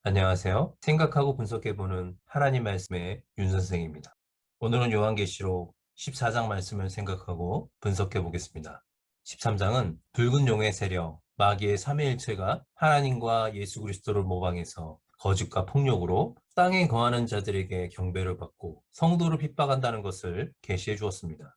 안녕하세요. 생각하고 분석해보는 하나님 말씀의 윤 선생입니다. 오늘은 요한계시록 14장 말씀을 생각하고 분석해 보겠습니다. 13장은 붉은 용의 세력, 마귀의 삼위일체가 하나님과 예수 그리스도를 모방해서 거짓과 폭력으로 땅에 거하는 자들에게 경배를 받고 성도를 핍박한다는 것을 계시해 주었습니다.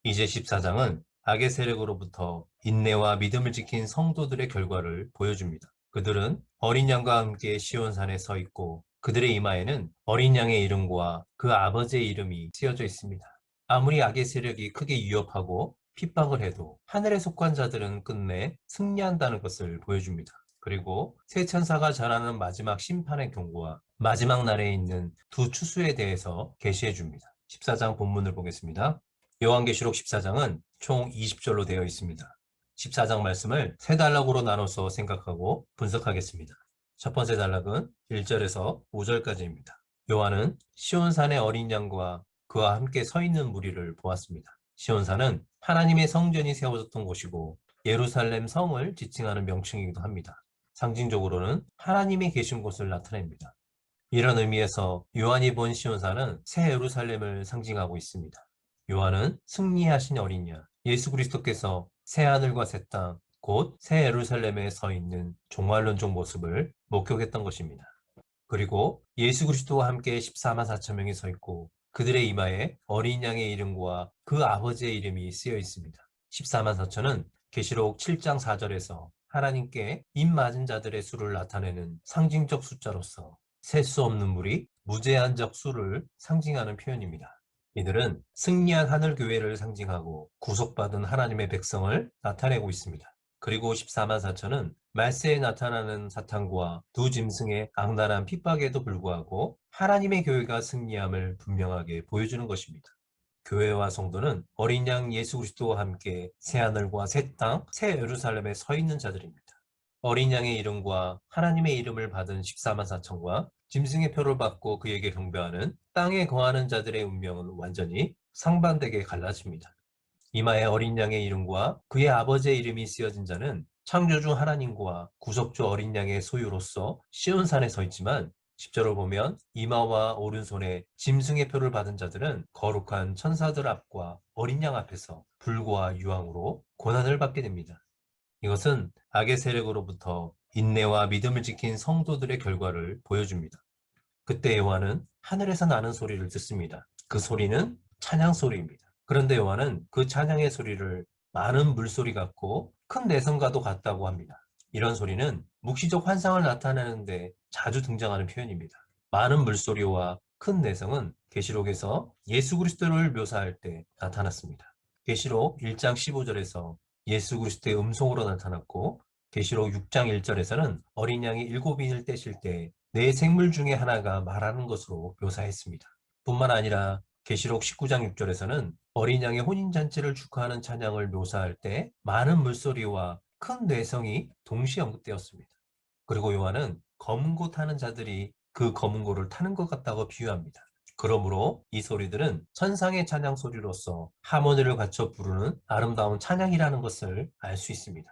이제 14장은 악의 세력으로부터 인내와 믿음을 지킨 성도들의 결과를 보여줍니다. 그들은 어린 양과 함께 시온산에 서 있고 그들의 이마에는 어린 양의 이름과 그 아버지의 이름이 쓰여져 있습니다. 아무리 악의 세력이 크게 위협하고 핍박을 해도 하늘에 속한 자들은 끝내 승리한다는 것을 보여줍니다. 그리고 새 천사가 전하는 마지막 심판의 경고와 마지막 날에 있는 두 추수에 대해서 계시해 줍니다. 14장 본문을 보겠습니다. 요한계시록 14장은 총 20절로 되어 있습니다. 14장 말씀을 세 단락으로 나눠서 생각하고 분석하겠습니다. 첫 번째 단락은 1절에서 5절까지입니다. 요한은 시온산의 어린 양과 그와 함께 서 있는 무리를 보았습니다. 시온산은 하나님의 성전이 세워졌던 곳이고 예루살렘 성을 지칭하는 명칭이기도 합니다. 상징적으로는 하나님이 계신 곳을 나타냅니다. 이런 의미에서 요한이 본 시온산은 새 예루살렘을 상징하고 있습니다. 요한은 승리하신 어린 양, 예수 그리스도께서 새 하늘과 새 땅, 곧 새 예루살렘에 서 있는 종말론적 모습을 목격했던 것입니다. 그리고 예수 그리스도와 함께 14만 4천 명이 서 있고 그들의 이마에 어린 양의 이름과 그 아버지의 이름이 쓰여 있습니다. 14만 4천은 계시록 7장 4절에서 하나님께 입 맞은 자들의 수를 나타내는 상징적 숫자로서 셀 수 없는 무리, 무제한적 수를 상징하는 표현입니다. 이들은 승리한 하늘교회를 상징하고 구속받은 하나님의 백성을 나타내고 있습니다. 그리고 14만 4천은 말세에 나타나는 사탄과 두 짐승의 악랄한 핍박에도 불구하고 하나님의 교회가 승리함을 분명하게 보여주는 것입니다. 교회와 성도는 어린 양 예수 그리스도와 함께 새하늘과 새 땅, 새 예루살렘에 서 있는 자들입니다. 어린 양의 이름과 하나님의 이름을 받은 14만 4천과 짐승의 표를 받고 그에게 경배하는 땅에 거하는 자들의 운명은 완전히 상반되게 갈라집니다. 이마에 어린 양의 이름과 그의 아버지의 이름이 쓰여진 자는 창조주 하나님과 구속주 어린 양의 소유로서 시온산에 서 있지만 10절을 보면 이마와 오른손에 짐승의 표를 받은 자들은 거룩한 천사들 앞과 어린 양 앞에서 불과 유황으로 고난을 받게 됩니다. 이것은 악의 세력으로부터 인내와 믿음을 지킨 성도들의 결과를 보여줍니다. 그때 요한은 하늘에서 나는 소리를 듣습니다. 그 소리는 찬양 소리입니다. 그런데 요한은 그 찬양의 소리를 많은 물소리 같고 큰 내성과도 같다고 합니다. 이런 소리는 묵시적 환상을 나타내는데 자주 등장하는 표현입니다. 많은 물소리와 큰 내성은 계시록에서 예수 그리스도를 묘사할 때 나타났습니다. 계시록 1장 15절에서 예수 그리스도의 음성으로 나타났고 계시록 6장 1절에서는 어린 양이 7인을 떼실 때 네 생물 중에 하나가 말하는 것으로 묘사했습니다. 뿐만 아니라 계시록 19장 6절에서는 어린 양의 혼인잔치를 축하하는 찬양을 묘사할 때 많은 물소리와 큰 뇌성이 동시에 언급되었습니다. 그리고 요한은 검은 고 타는 자들이 그 검은 고를 타는 것 같다고 비유합니다. 그러므로 이 소리들은 천상의 찬양 소리로서 하모니를 갖춰 부르는 아름다운 찬양이라는 것을 알 수 있습니다.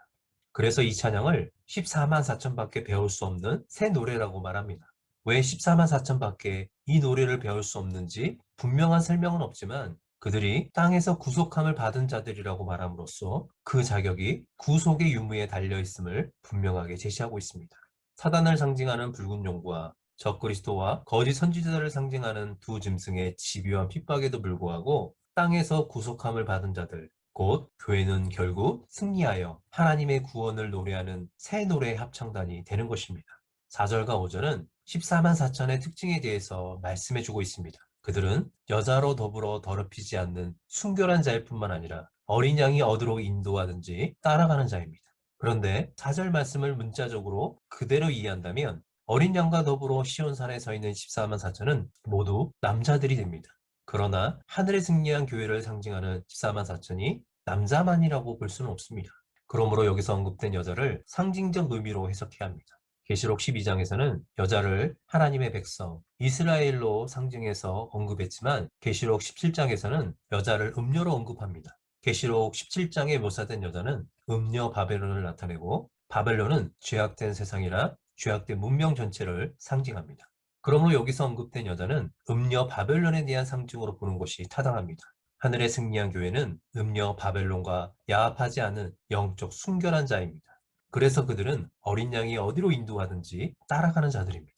그래서 이 찬양을 14만 4천밖에 배울 수 없는 새 노래라고 말합니다. 왜 14만 4천밖에 이 노래를 배울 수 없는지 분명한 설명은 없지만 그들이 땅에서 구속함을 받은 자들이라고 말함으로써 그 자격이 구속의 유무에 달려있음을 분명하게 제시하고 있습니다. 사단을 상징하는 붉은 용과 적그리스도와 거짓 선지자를 상징하는 두 짐승의 집요한 핍박에도 불구하고 땅에서 구속함을 받은 자들, 곧 교회는 결국 승리하여 하나님의 구원을 노래하는 새 노래 합창단이 되는 것입니다. 4절과 5절은 14만 4천의 특징에 대해서 말씀해 주고 있습니다. 그들은 여자로 더불어 더럽히지 않는 순결한 자일 뿐만 아니라 어린 양이 어디로 인도하든지 따라가는 자입니다. 그런데 4절 말씀을 문자적으로 그대로 이해한다면 어린 양과 더불어 시온산에 서 있는 14만 4천은 모두 남자들이 됩니다. 그러나 하늘에 승리한 교회를 상징하는 14만 4천이 남자만이라고 볼 수는 없습니다. 그러므로 여기서 언급된 여자를 상징적 의미로 해석해야 합니다. 계시록 12장에서는 여자를 하나님의 백성, 이스라엘로 상징해서 언급했지만 계시록 17장에서는 여자를 음녀로 언급합니다. 계시록 17장에 묘사된 여자는 음녀 바벨론을 나타내고 바벨론은 죄악된 세상이라 죄악된 문명 전체를 상징합니다. 그러므로 여기서 언급된 여자는 음녀 바벨론에 대한 상징으로 보는 것이 타당합니다. 하늘에 승리한 교회는 음녀 바벨론과 야합하지 않은 영적 순결한 자입니다. 그래서 그들은 어린 양이 어디로 인도하든지 따라가는 자들입니다.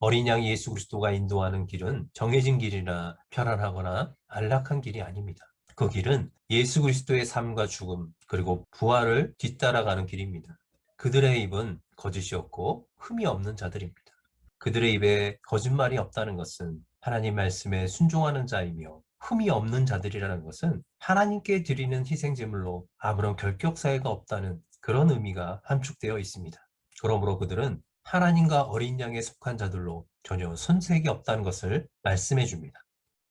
어린 양 예수 그리스도가 인도하는 길은 정해진 길이나 편안하거나 안락한 길이 아닙니다. 그 길은 예수 그리스도의 삶과 죽음 그리고 부활을 뒤따라가는 길입니다. 그들의 입은 거짓이 없고 흠이 없는 자들입니다. 그들의 입에 거짓말이 없다는 것은 하나님 말씀에 순종하는 자이며 흠이 없는 자들이라는 것은 하나님께 드리는 희생제물로 아무런 결격사유가 없다는 그런 의미가 함축되어 있습니다. 그러므로 그들은 하나님과 어린 양에 속한 자들로 전혀 손색이 없다는 것을 말씀해 줍니다.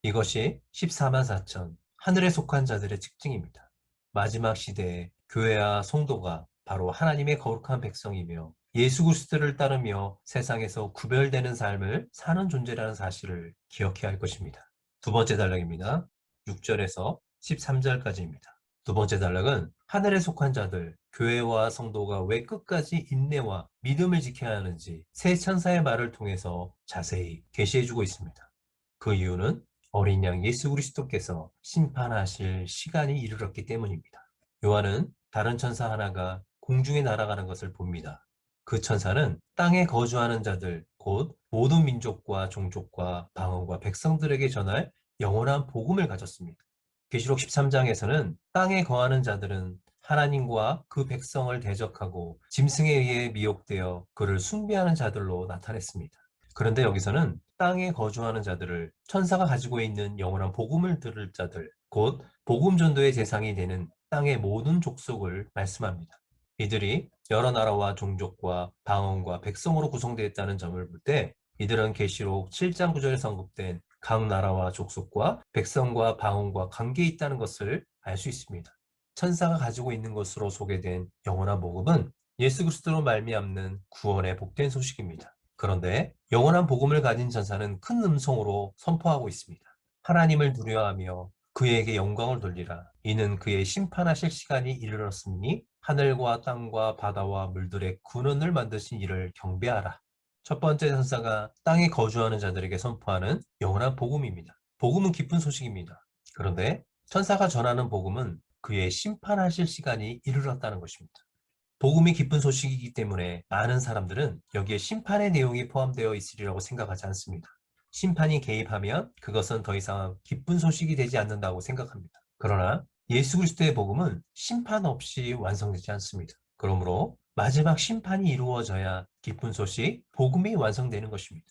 이것이 14만 4천 하늘에 속한 자들의 특징입니다. 마지막 시대에 교회와 성도가 바로 하나님의 거룩한 백성이며 예수 그리스도를 따르며 세상에서 구별되는 삶을 사는 존재라는 사실을 기억해야 할 것입니다. 두 번째 단락입니다. 6절에서 13절까지입니다. 두 번째 단락은 하늘에 속한 자들, 교회와 성도가 왜 끝까지 인내와 믿음을 지켜야 하는지 새 천사의 말을 통해서 자세히 계시해주고 있습니다. 그 이유는 어린 양 예수 그리스도께서 심판하실 시간이 이르렀기 때문입니다. 요한은 다른 천사 하나가 공중에 날아가는 것을 봅니다. 그 천사는 땅에 거주하는 자들, 곧 모든 민족과 종족과 방언과 백성들에게 전할 영원한 복음을 가졌습니다. 계시록 13장에서는 땅에 거하는 자들은 하나님과 그 백성을 대적하고 짐승에 의해 미혹되어 그를 숭배하는 자들로 나타냈습니다. 그런데 여기서는 땅에 거주하는 자들을 천사가 가지고 있는 영원한 복음을 들을 자들, 곧 복음 전도의 대상이 되는 땅의 모든 족속을 말씀합니다. 이들이 여러 나라와 종족과 방언과 백성으로 구성되어 있다는 점을 볼 때 이들은 계시록 7장 9절에서 언급된 각 나라와 족속과 백성과 방언과 관계에 있다는 것을 알 수 있습니다. 천사가 가지고 있는 것으로 소개된 영원한 복음은 예수 그리스도로 말미암는 구원의 복된 소식입니다. 그런데 영원한 복음을 가진 천사는 큰 음성으로 선포하고 있습니다. 하나님을 두려워하며 그에게 영광을 돌리라. 이는 그의 심판하실 시간이 이르렀으니 하늘과 땅과 바다와 물들의 근원을 만드신 이를 경배하라. 첫 번째 천사가 땅에 거주하는 자들에게 선포하는 영원한 복음입니다. 복음은 기쁜 소식입니다. 그런데 천사가 전하는 복음은 그의 심판하실 시간이 이르렀다는 것입니다. 복음이 기쁜 소식이기 때문에 많은 사람들은 여기에 심판의 내용이 포함되어 있으리라고 생각하지 않습니다. 심판이 개입하면 그것은 더 이상 기쁜 소식이 되지 않는다고 생각합니다. 그러나 예수 그리스도의 복음은 심판 없이 완성되지 않습니다. 그러므로 마지막 심판이 이루어져야 기쁜 소식, 복음이 완성되는 것입니다.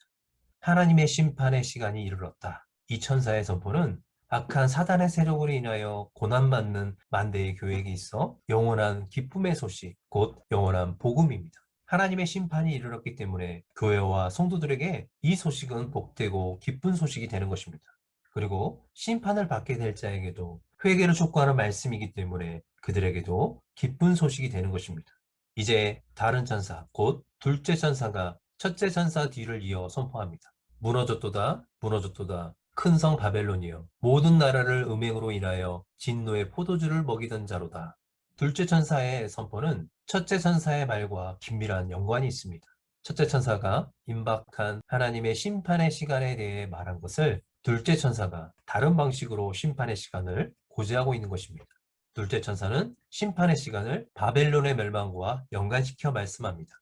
하나님의 심판의 시간이 이르렀다. 이 천사의 선포는 악한 사단의 세력으로 인하여 고난받는 만대의 교회에게 있어 영원한 기쁨의 소식, 곧 영원한 복음입니다. 하나님의 심판이 이르렀기 때문에 교회와 성도들에게 이 소식은 복되고 기쁜 소식이 되는 것입니다. 그리고 심판을 받게 될 자에게도 회개를 촉구하는 말씀이기 때문에 그들에게도 기쁜 소식이 되는 것입니다. 이제 다른 천사, 곧 둘째 천사가 첫째 천사 뒤를 이어 선포합니다. 무너졌도다, 무너졌도다. 큰 성 바벨론이여, 모든 나라를 음행으로 인하여 진노의 포도주를 먹이던 자로다. 둘째 천사의 선포는 첫째 천사의 말과 긴밀한 연관이 있습니다. 첫째 천사가 임박한 하나님의 심판의 시간에 대해 말한 것을 둘째 천사가 다른 방식으로 심판의 시간을 고지하고 있는 것입니다. 둘째 천사는 심판의 시간을 바벨론의 멸망과 연관시켜 말씀합니다.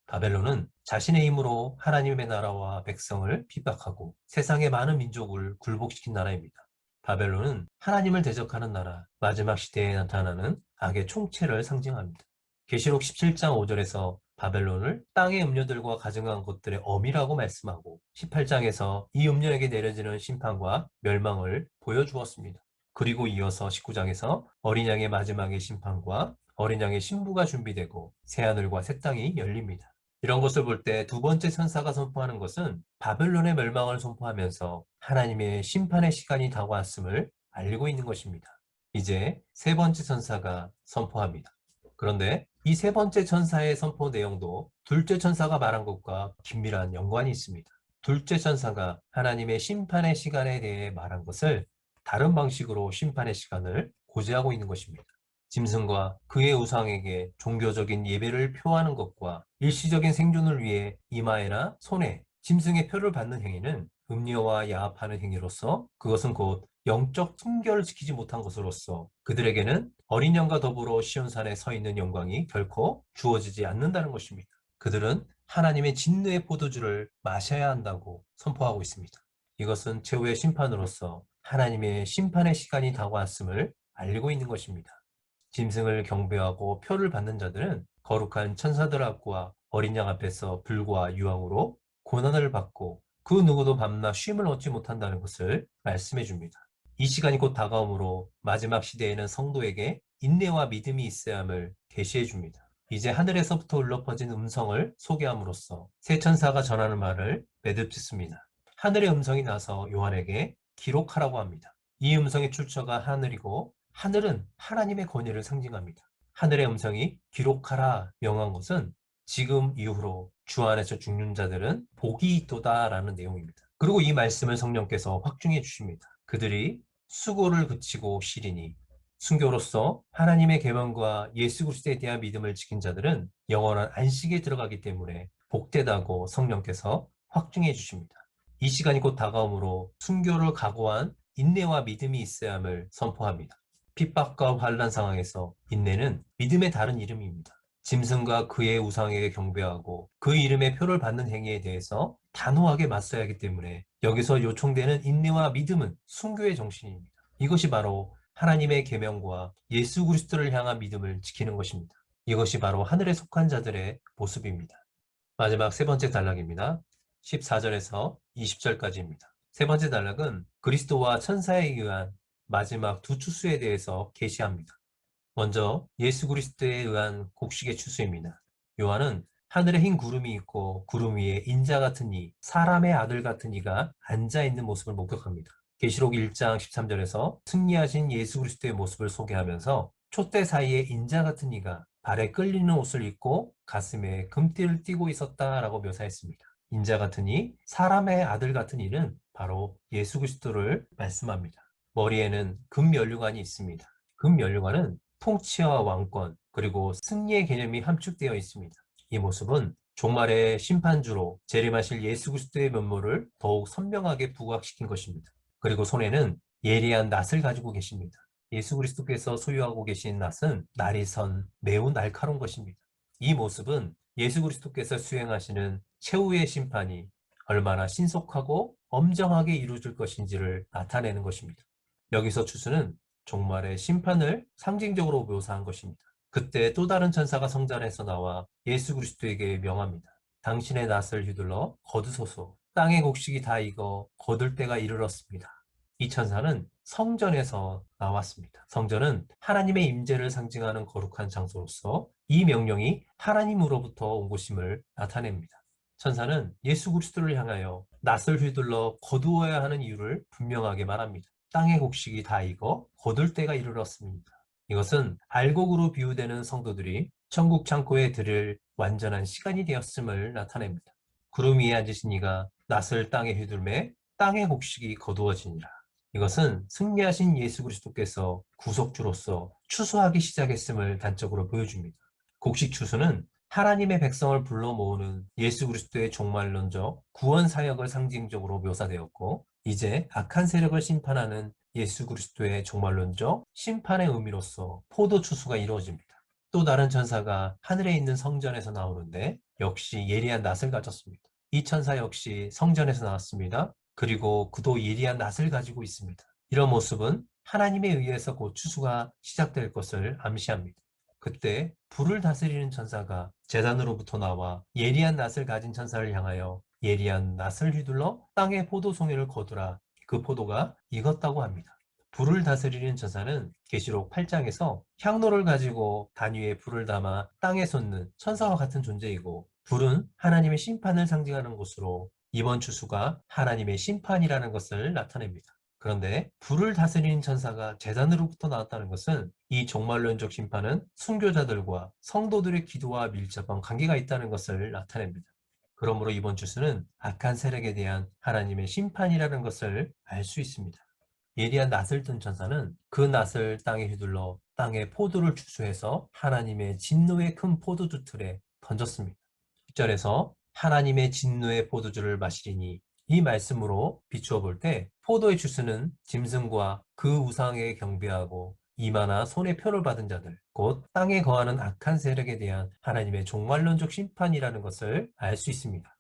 바벨론은 자신의 힘으로 하나님의 나라와 백성을 핍박하고 세상의 많은 민족을 굴복시킨 나라입니다. 바벨론은 하나님을 대적하는 나라, 마지막 시대에 나타나는 악의 총체를 상징합니다. 계시록 17장 5절에서 바벨론을 땅의 음녀들과 가증한 것들의 어미라고 말씀하고 18장에서 이 음녀에게 내려지는 심판과 멸망을 보여주었습니다. 그리고 이어서 19장에서 어린 양의 마지막의 심판과 어린 양의 신부가 준비되고 새하늘과 새 땅이 열립니다. 이런 것을 볼 때 두 번째 천사가 선포하는 것은 바벨론의 멸망을 선포하면서 하나님의 심판의 시간이 다가왔음을 알리고 있는 것입니다. 이제 세 번째 천사가 선포합니다. 그런데 이 세 번째 천사의 선포 내용도 둘째 천사가 말한 것과 긴밀한 연관이 있습니다. 둘째 천사가 하나님의 심판의 시간에 대해 말한 것을 다른 방식으로 심판의 시간을 고지하고 있는 것입니다. 짐승과 그의 우상에게 종교적인 예배를 표하는 것과 일시적인 생존을 위해 이마에나 손에 짐승의 표를 받는 행위는 음녀와 야합하는 행위로서 그것은 곧 영적 순결을 지키지 못한 것으로서 그들에게는 어린 양과 더불어 시온산에 서 있는 영광이 결코 주어지지 않는다는 것입니다. 그들은 하나님의 진노의 포도주를 마셔야 한다고 선포하고 있습니다. 이것은 최후의 심판으로서 하나님의 심판의 시간이 다가왔음을 알리고 있는 것입니다. 짐승을 경배하고 표를 받는 자들은 거룩한 천사들 앞과 어린 양 앞에서 불과 유황으로 고난을 받고 그 누구도 밤낮 쉼을 얻지 못한다는 것을 말씀해 줍니다. 이 시간이 곧 다가오므로 마지막 시대에는 성도에게 인내와 믿음이 있어야 함을 계시해 줍니다. 이제 하늘에서부터 울려퍼진 음성을 소개함으로써 새 천사가 전하는 말을 매듭짓습니다. 하늘의 음성이 나서 요한에게 기록하라고 합니다. 이 음성의 출처가 하늘이고 하늘은 하나님의 권위를 상징합니다. 하늘의 음성이 기록하라 명한 것은 지금 이후로 주 안에서 죽는 자들은 복이 있도다라는 내용입니다. 그리고 이 말씀을 성령께서 확증해 주십니다. 그들이 수고를 그치고 쉬리니 순교로서 하나님의 계명과 예수 그리스도에 대한 믿음을 지킨 자들은 영원한 안식에 들어가기 때문에 복되다고 성령께서 확증해 주십니다. 이 시간이 곧 다가오므로 순교를 각오한 인내와 믿음이 있어야 함을 선포합니다. 핍박과 환난 상황에서 인내는 믿음의 다른 이름입니다. 짐승과 그의 우상에게 경배하고 그 이름의 표를 받는 행위에 대해서 단호하게 맞서야 하기 때문에 여기서 요청되는 인내와 믿음은 순교의 정신입니다. 이것이 바로 하나님의 계명과 예수 그리스도를 향한 믿음을 지키는 것입니다. 이것이 바로 하늘에 속한 자들의 모습입니다. 마지막 세 번째 단락입니다. 14절에서 20절까지입니다. 세 번째 단락은 그리스도와 천사에 의한 마지막 두 추수에 대해서 계시합니다. 먼저 예수 그리스도에 의한 곡식의 추수입니다. 요한은 하늘에 흰 구름이 있고 구름 위에 인자 같은 이, 사람의 아들 같은 이가 앉아있는 모습을 목격합니다. 계시록 1장 13절에서 승리하신 예수 그리스도의 모습을 소개하면서 촛대 사이에 인자 같은 이가 발에 끌리는 옷을 입고 가슴에 금띠를 띠고 있었다라고 묘사했습니다. 인자 같은 이, 사람의 아들 같은 이는 바로 예수 그리스도를 말씀합니다. 머리에는 금면류관이 있습니다. 금면류관은 통치와 왕권, 그리고 승리의 개념이 함축되어 있습니다. 이 모습은 종말의 심판주로 재림하실 예수 그리스도의 면모를 더욱 선명하게 부각시킨 것입니다. 그리고 손에는 예리한 낫을 가지고 계십니다. 예수 그리스도께서 소유하고 계신 낫은 날이 선 매우 날카로운 것입니다. 이 모습은 예수 그리스도께서 수행하시는 최후의 심판이 얼마나 신속하고 엄정하게 이루어질 것인지를 나타내는 것입니다. 여기서 추수는 종말의 심판을 상징적으로 묘사한 것입니다. 그때 또 다른 천사가 성전에서 나와 예수 그리스도에게 명합니다. 당신의 낫을 휘둘러 거두소서. 땅의 곡식이 다 익어 거둘 때가 이르렀습니다. 이 천사는 성전에서 나왔습니다. 성전은 하나님의 임재를 상징하는 거룩한 장소로서 이 명령이 하나님으로부터 온 것임을 나타냅니다. 천사는 예수 그리스도를 향하여 낫을 휘둘러 거두어야 하는 이유를 분명하게 말합니다. 땅의 곡식이 다 익어 거둘 때가 이르렀습니다. 이것은 알곡으로 비유되는 성도들이 천국 창고에 들을 완전한 시간이 되었음을 나타냅니다. 구름 위에 앉으신 이가 낫을 땅에 휘둘매 땅의 곡식이 거두어지니라. 이것은 승리하신 예수 그리스도께서 구속주로서 추수하기 시작했음을 단적으로 보여줍니다. 곡식 추수는 하나님의 백성을 불러 모으는 예수 그리스도의 종말론적 구원 사역을 상징적으로 묘사되었고 이제 악한 세력을 심판하는 예수 그리스도의 종말론적 심판의 의미로서 포도 추수가 이루어집니다. 또 다른 천사가 하늘에 있는 성전에서 나오는데 역시 예리한 낫을 가졌습니다. 이 천사 역시 성전에서 나왔습니다. 그리고 그도 예리한 낫을 가지고 있습니다. 이런 모습은 하나님에 의해서 곧 추수가 시작될 것을 암시합니다. 그때 불을 다스리는 천사가 제단으로부터 나와 예리한 낫을 가진 천사를 향하여 예리한 낫을 휘둘러 땅의 포도송이를 거두라. 그 포도가 익었다고 합니다. 불을 다스리는 천사는 계시록 8장에서 향로를 가지고 단 위에 불을 담아 땅에 솟는 천사와 같은 존재이고 불은 하나님의 심판을 상징하는 것으로 이번 추수가 하나님의 심판이라는 것을 나타냅니다. 그런데 불을 다스리는 천사가 제단으로부터 나왔다는 것은 이 종말론적 심판은 순교자들과 성도들의 기도와 밀접한 관계가 있다는 것을 나타냅니다. 그러므로 이번 추수는 악한 세력에 대한 하나님의 심판이라는 것을 알 수 있습니다. 예리한 낫을 든 천사는 그 낫을 땅에 휘둘러 땅에 포도를 추수해서 하나님의 진노의 큰 포도주 틀에 던졌습니다. 10절에서 하나님의 진노의 포도주를 마시리니, 이 말씀으로 비추어 볼 때 포도의 주스는 짐승과 그 우상에 경배하고 이마나 손에 표를 받은 자들, 곧 땅에 거하는 악한 세력에 대한 하나님의 종말론적 심판이라는 것을 알 수 있습니다.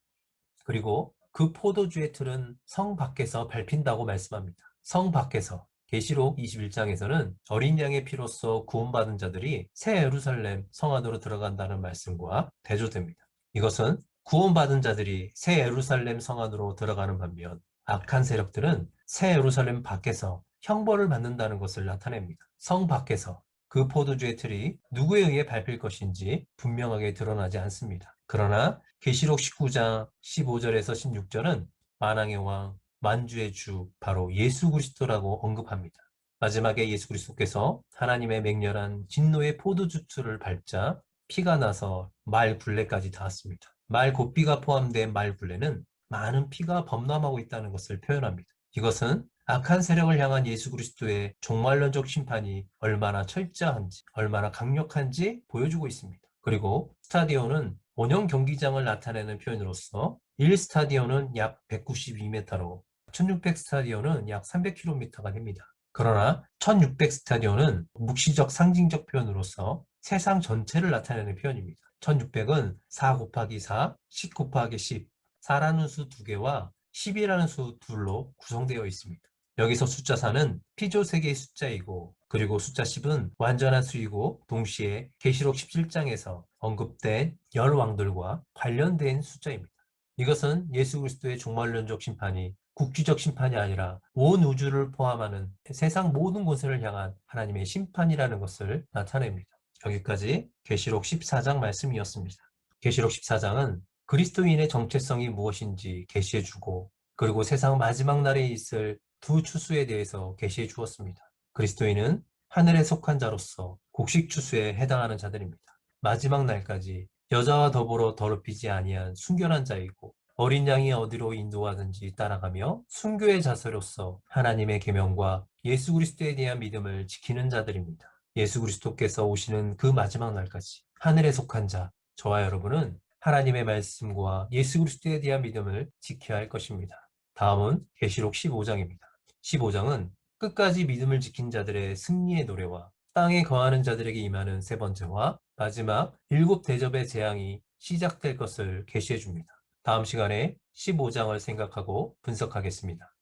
그리고 그 포도주의 틀은 성 밖에서 밟힌다고 말씀합니다. 성 밖에서. 계시록 21장에서는 어린 양의 피로써 구원받은 자들이 새 예루살렘 성 안으로 들어간다는 말씀과 대조됩니다. 이것은 구원받은 자들이 새 예루살렘 성 안으로 들어가는 반면, 악한 세력들은 새 예루살렘 밖에서 형벌을 받는다는 것을 나타냅니다. 성 밖에서. 그 포도주의 틀이 누구에 의해 밟힐 것인지 분명하게 드러나지 않습니다. 그러나 계시록 19장 15절에서 16절은 만왕의 왕, 만주의 주, 바로 예수 그리스도라고 언급합니다. 마지막에 예수 그리스도께서 하나님의 맹렬한 진노의 포도주틀을 밟자 피가 나서 말 굴레까지 닿았습니다. 말 곱비가 포함된 말 굴레는 많은 피가 범람하고 있다는 것을 표현합니다. 이것은 악한 세력을 향한 예수 그리스도의 종말론적 심판이 얼마나 철저한지, 얼마나 강력한지 보여주고 있습니다. 그리고 스타디온은 원형 경기장을 나타내는 표현으로서 1스타디온은 약 192m로 1600 스타디온은 약 300km가 됩니다. 그러나 1600 스타디온은 묵시적 상징적 표현으로서 세상 전체를 나타내는 표현입니다. 1600은 4 곱하기 4, 10 곱하기 10, 4라는 수 2개와 10이라는 수 둘로 구성되어 있습니다. 여기서 숫자 4는 피조세계의 숫자이고, 그리고 숫자 10은 완전한 수이고, 동시에 계시록 17장에서 언급된 열 왕들과 관련된 숫자입니다. 이것은 예수 그리스도의 종말론적 심판이 국지적 심판이 아니라 온 우주를 포함하는 세상 모든 곳을 향한 하나님의 심판이라는 것을 나타냅니다. 여기까지 계시록 14장 말씀이었습니다. 계시록 14장은 그리스도인의 정체성이 무엇인지 계시해 주고, 그리고 세상 마지막 날에 있을 두 추수에 대해서 계시해 주었습니다. 그리스도인은 하늘에 속한 자로서 곡식 추수에 해당하는 자들입니다. 마지막 날까지 여자와 더불어 더럽히지 아니한 순결한 자이고, 어린 양이 어디로 인도하든지 따라가며 순교의 자세로서 하나님의 계명과 예수 그리스도에 대한 믿음을 지키는 자들입니다. 예수 그리스도께서 오시는 그 마지막 날까지 하늘에 속한 자, 저와 여러분은 하나님의 말씀과 예수 그리스도에 대한 믿음을 지켜야 할 것입니다. 다음은 계시록 15장입니다. 15장은 끝까지 믿음을 지킨 자들의 승리의 노래와 땅에 거하는 자들에게 임하는 세 번째와 마지막 7대접의 재앙이 시작될 것을 계시해 줍니다. 다음 시간에 15장을 생각하고 분석하겠습니다.